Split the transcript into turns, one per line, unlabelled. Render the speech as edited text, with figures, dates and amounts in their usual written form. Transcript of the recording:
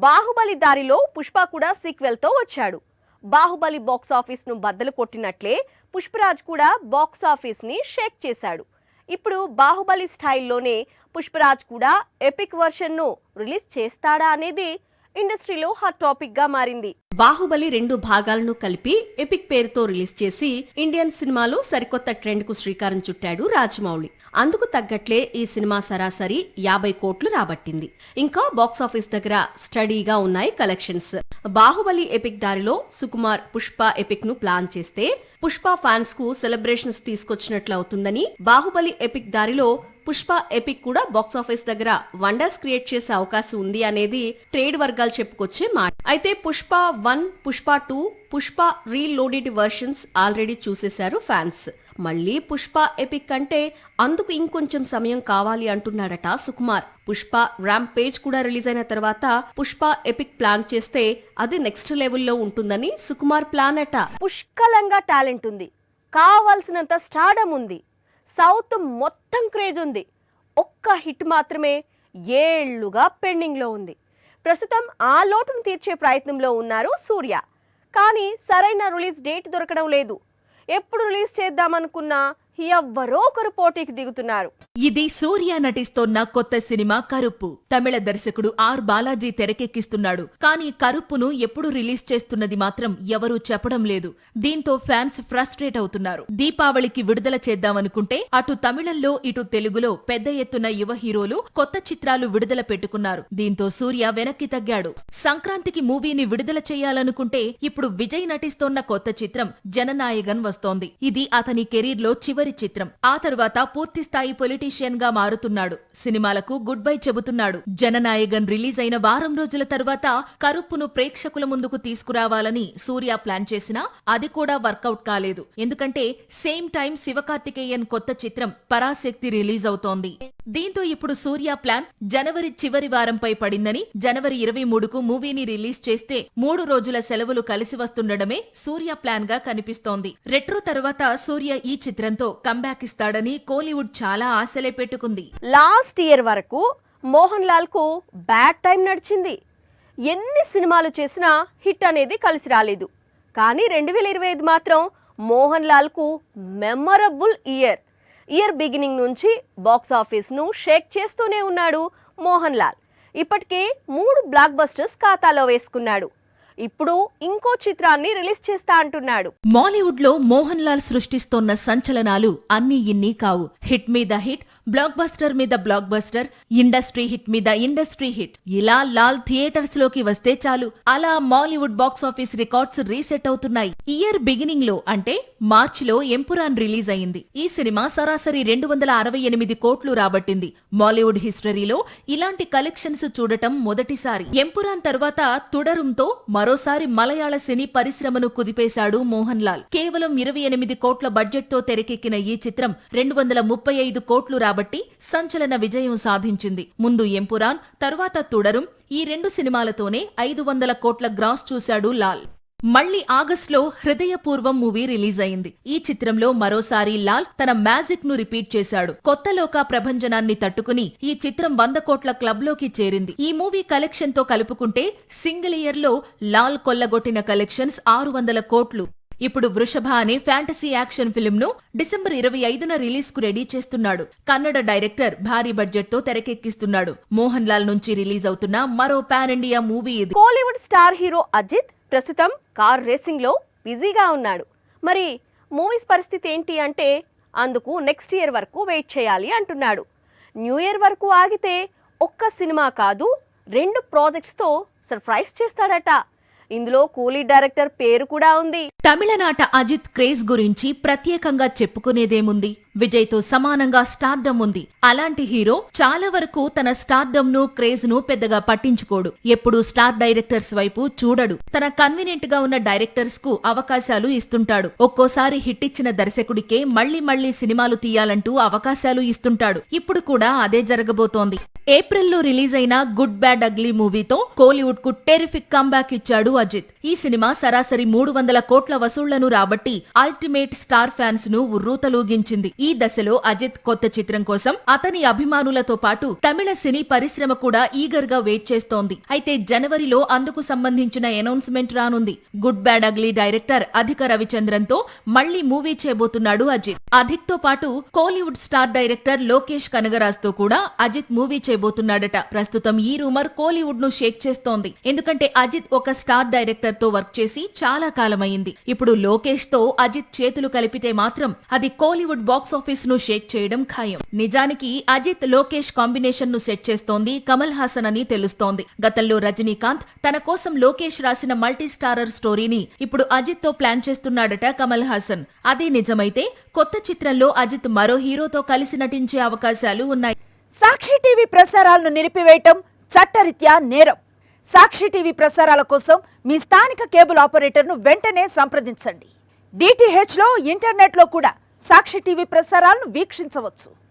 బాహుబలి దారిలో పుష్ప కూడా సీక్వెల్ తో వచ్చాడు. బాహుబలి బాక్స్ ఆఫీస్ ను బద్దలు కొట్టినట్లే పుష్పరాజ్ కూడా బాక్స్ ఆఫీస్ ని షేక్ చేశాడు. ఇప్పుడు బాహుబలి స్టైల్లోనే పుష్పరాజ్ కూడా ఎపిక్ వర్షన్ ను రిలీజ్ చేస్తాడా అనేది ఇండస్ట్రీలో హాట్ టాపిక్ గా మారింది. బాహుబలి 2 భాగాలను కలిపి ఎపిక్ పేరుతో రిలీజ్ చేసి ఇండియన్ సినిమాలో సరికొత్త ట్రెండ్ కు శ్రీకారం చుట్టాడు రాజమౌళి. అందుకు తగ్గట్లే ఈ సినిమా సరాసరి 50 కోట్లు రాబట్టింది. ఇంకా బాక్సాఫీస్ దగ్గర స్టడీగా ఉన్నాయి కలెక్షన్స్. బాహుబలి ఎపిక్ దారిలో సుకుమార్ పుష్ప ఎపిక్ ను ప్లాన్ చేస్తే పుష్ప ఫ్యాన్స్ కు సెలబ్రేషన్స్ తీసుకొచ్చినట్లు అవుతుందని, బాహుబలి ఎపిక్ దారిలో పుష్ప ఎపిక్ కూడా బాక్సాఫీస్ దగ్గర వండర్స్ క్రియేట్ చేసే అవకాశం ఉంది అనేది ట్రేడ్ వర్గాలు చెప్పుకొచ్చే మాట. అయితే Pushpa 1, Pushpa 2, Pushpa reloaded versions already చూసేశారు ఫ్యాన్స్. మళ్ళీ పుష్ప ఎపిక్ అంటే అందుకు ఇంకొంచెం సమయం కావాలి అంటున్నాడట సుకుమార్. పుష్ప ర్యాంపేజ్ కూడా రిలీజ్ అయిన తర్వాత పుష్ప ఎపిక్ ప్లాన్ చేస్తే అది నెక్స్ట్ లెవెల్లో ఉంటుందని సుకుమార్ ప్లాన్ అట. పుష్కలంగా టాలెంట్ ఉంది, కావాల్సినంత స్టార్డమ్ ఉంది, సౌత్ మొత్తం క్రేజ్ ఉంది. ఒక్క హిట్ మాత్రమే ఏళ్లుగా పెండింగ్ లో ఉంది. ప్రస్తుతం ఆ లోటును తీర్చే ప్రయత్నంలో ఉన్నారు సూర్య. కానీ సరైన రిలీజ్ డేట్ దొరకడం లేదు. ఎప్పుడు రిలీజ్ చేద్దామనుకున్నా ఎవ్వరో ఒకరు పోటీకి దిగుతున్నారు.
ఇది సూర్య నటిస్తోన్న కొత్త సినిమా కరుప్పు. తమిళ దర్శకుడు ఆర్ బాలాజీ తెరకెక్కిస్తున్నాడు. కానీ కరుప్పును ఎప్పుడు రిలీజ్ చేస్తున్నది మాత్రం ఎవరూ చెప్పడం లేదు. దీంతో ఫ్యాన్స్ ఫ్రస్ట్రేట్ అవుతున్నారు. దీపావళికి విడుదల చేద్దామనుకుంటే అటు తమిళంలో ఇటు తెలుగులో పెద్ద ఎత్తున యువ హీరోలు కొత్త చిత్రాలు విడుదల పెట్టుకున్నారు. దీంతో సూర్య వెనక్కి తగ్గాడు. సంక్రాంతికి మూవీని విడుదల చేయాలనుకుంటే ఇప్పుడు విజయ్ నటిస్తోన్న కొత్త చిత్రం జననాయగన్ వస్తోంది. ఇది అతని కెరీర్ లో చివరి చిత్రం. ఆ తర్వాత పూర్తిస్థాయి పొలిటీషియన్ గా మారుతున్నాడు. సినిమాలకు గుడ్ బై చెబుతున్నాడు. జననాయగన్ రిలీజ్ అయిన వారం రోజుల తర్వాత కరుప్పును ప్రేక్షకుల ముందుకు తీసుకురావాలని సూర్య ప్లాన్ చేసినా అది కూడా వర్కౌట్ కాలేదు. ఎందుకంటే సేమ్ టైం శివకార్తికేయన్ కొత్త చిత్రం పరాశక్తి రిలీజ్ అవుతోంది. దీంతో ఇప్పుడు సూర్య ప్లాన్ జనవరి చివరి వారంపై పడిందని, జనవరి 23కు మూవీని రిలీజ్ చేస్తే 3 రోజుల సెలవులు కలిసి వస్తుండడమే సూర్య ప్లాన్ గా కనిపిస్తోంది. రెట్రో తర్వాత సూర్య ఈ చిత్రంతో కంబ్యాక్ ఇస్తాడని కోలీవుడ్ చాలా ఆశలే పెట్టుకుంది.
లాస్ట్ ఇయర్ వరకు మోహన్ లాల్ కు బ్యాడ్ టైం నడిచింది. ఎన్ని సినిమాలు చేసినా హిట్ అనేది కలిసి రాలేదు. కానీ 2025 మాత్రం మోహన్ లాల్ కు మెమరబుల్ ఇయర్. ఇయర్ బిగినింగ్ నుంచి బాక్స్ ఆఫీస్ ను షేక్ చేస్తూనే ఉన్నాడు మోహన్ లాల్. ఇప్పటికే 3 బ్లాక్ బస్టర్స్ ఖాతాలో వేసుకున్నాడు. ఇప్పుడు ఇంకో చిత్రాన్ని రిలీజ్ చేస్తా అంటున్నాడు.
మాలీవుడ్ లో మోహన్ లాల్ సృష్టిస్తోన్న సంచలనాలు అన్ని ఇన్ని కావు. హిట్ మీద హిట్, బ్లాక్ బస్టర్ మీద బ్లాక్ బస్టర్, ఇండస్ట్రీ హిట్ మీద ఇండస్ట్రీ హిట్. ఇలా లాల్ థియేటర్స్ లోకి వస్తే చాలు అలా Mollywood box office records reset అవుతున్నాయి. ఇయర్ బిగినింగ్ లో అంటే మార్చిలో ఎంపురాన్ రిలీజ్ అయింది. ఈ సినిమా సరాసరి 268 కోట్లు రాబట్టింది. మాలీవుడ్ హిస్టరీలో ఇలాంటి కలెక్షన్స్ చూడటం మొదటిసారి. ఎంపురాన్ తర్వాత తుడరుంతో మరోసారి మలయాళ సినీ పరిశ్రమను కుదిపేశాడు మోహన్ లాల్. కేవలం 28 కోట్ల బడ్జెట్ తో తెరకెక్కిన ఈ చిత్రం 235 కోట్లు రాబట్టి సంచలన విజయం సాధించింది. ముందు ఎంపురాన్, తర్వాత తుడరుం, ఈ 2 సినిమాలతోనే 500 కోట్ల గ్రాస్ చూశాడు లాల్. మళ్లీ ఆగస్టులో హృదయపూర్వం మూవీ రిలీజ్ అయింది. ఈ చిత్రంలో మరోసారి లాల్ తన మ్యాజిక్ ను రిపీట్ చేశాడు. కొత్త లోక ప్రభంజనాన్ని తట్టుకుని ఈ చిత్రం 100 కోట్ల క్లబ్ లోకి చేరింది. ఈ మూవీ కలెక్షన్ తో కలుపుకుంటే సింగిల్ ఇయర్ లో లాల్ కొల్లగొట్టిన కలెక్షన్స్ 600 కోట్లు. ఇప్పుడు వృషభ అనే ఫ్యాంటసీ యాక్షన్ ఫిల్మ్ ను డిసెంబర్ 25న రిలీజ్ కు రెడీ చేస్తున్నాడు. కన్నడ డైరెక్టర్ భారీ బడ్జెట్ తో తెరకెక్కిస్తున్నాడు. మోహన్ లాల్ నుంచి రిలీజ్ అవుతున్న మరో పాన్ ఇండియా మూవీ ఇది.
కోలీవుడ్ స్టార్ హీరో అజిత్ ప్రస్తుతం కార్ రేసింగ్ లో బిజీగా ఉన్నాడు. మరి మూవీస్ పరిస్థితి ఏంటి అంటే అందుకు నెక్స్ట్ ఇయర్ వరకు వెయిట్ చేయాలి అంటున్నాడు. న్యూ ఇయర్ వరకు ఆగితే ఒక్క సినిమా కాదు 2 ప్రాజెక్ట్స్ తో సర్ప్రైజ్ చేస్తాడట. ఇందులో కూలీ డైరెక్టర్ పేరు కూడా ఉంది.
తమిళనాట అజిత్ క్రేజ్ గురించి ప్రత్యేకంగా చెప్పుకునేదేముంది? విజయ్ తో సమానంగా స్టార్డమ్ ఉంది. అలాంటి హీరో చాలా వరకు తన స్టార్డమ్ ను క్రేజ్ ను పెద్దగా పట్టించుకోడు. ఎప్పుడూ స్టార్ డైరెక్టర్స్ వైపు చూడడు. తన కన్వీనియంట్ గా ఉన్న డైరెక్టర్స్ కు అవకాశాలు ఇస్తుంటాడు. ఒక్కోసారి హిట్ ఇచ్చిన దర్శకుడికే మళ్లీ సినిమాలు తీయాలంటూ అవకాశాలు ఇస్తుంటాడు. ఇప్పుడు కూడా అదే జరగబోతోంది. ఏప్రిల్లో రిలీజ్ అయిన గుడ్ బ్యాడ్ అగ్లీ మూవీతో కోలీవుడ్ కు టెరిఫిక్ కంబ్యాక్ ఇచ్చాడు అజిత్. ఈ సినిమా సరాసరి 300 కోట్ల వసూళ్లను రాబట్టి అల్టిమేట్ స్టార్ ఫ్యాన్స్ ను ఉర్రూతలూగించింది. ఈ ఈ దశలో అజిత్ కొత్త చిత్రం కోసం అతని అభిమానులతో పాటు తమిళ సినీ పరిశ్రమ కూడా ఈగర్ గా వెయిట్ చేస్తోంది. అయితే జనవరిలో అందుకు సంబంధించిన అనౌన్స్మెంట్ రానుంది. గుడ్ బ్యాడ్ అగ్లీ డైరెక్టర్ అధిక రవిచంద్రన్ తో మళ్లీ మూవీ చేయబోతున్నాడు అజిత్. అధిక్ తో పాటు కోలీవుడ్ స్టార్ డైరెక్టర్ లోకేష్ కనగరాజ్ తో కూడా అజిత్ మూవీ చేయబోతున్నాడట. ప్రస్తుతం ఈ రూమర్ కోలీవుడ్ ను షేక్ చేస్తోంది. ఎందుకంటే అజిత్ ఒక స్టార్ డైరెక్టర్ తో వర్క్ చేసి చాలా కాలమైంది. ఇప్పుడు లోకేష్ తో అజిత్ చేతులు కలిపితే మాత్రం అది కోలీవుడ్ బాక్స్ ఆఫీస్ ను షేక్ చేయడం ఖాయం. నిజానికి అజిత్ లోకేష్ కాంబినేషన్ ను సెట్ చేస్తోంది కమల్ హాసన్ అని తెలుస్తోంది. గతంలో రజనీకాంత్ తన కోసం లోకేష్ రాసిన మల్టీ స్టారర్ స్టోరీని ఇప్పుడు అజిత్ తో ప్లాన్ చేస్తున్నాడట కమల్ హాసన్. అదే నిజమైతే కొత్త చిత్రంలో అజిత్ మరో హీరోతో కలిసి నటించే అవకాశాలు ఉన్నాయి.
సాక్షి టీవీ ప్రసారాలను నిలిపివేయటం చట్టరీత్యా నేరం. సాక్షి టీవీ ప్రసారాల కోసం మీ స్థానిక కేబుల్ ఆపరేటర్ను వెంటనే సంప్రదించండి. DTH లో ఇంటర్నెట్లో కూడా సాక్షి టీవీ ప్రసారాలను వీక్షించవచ్చు.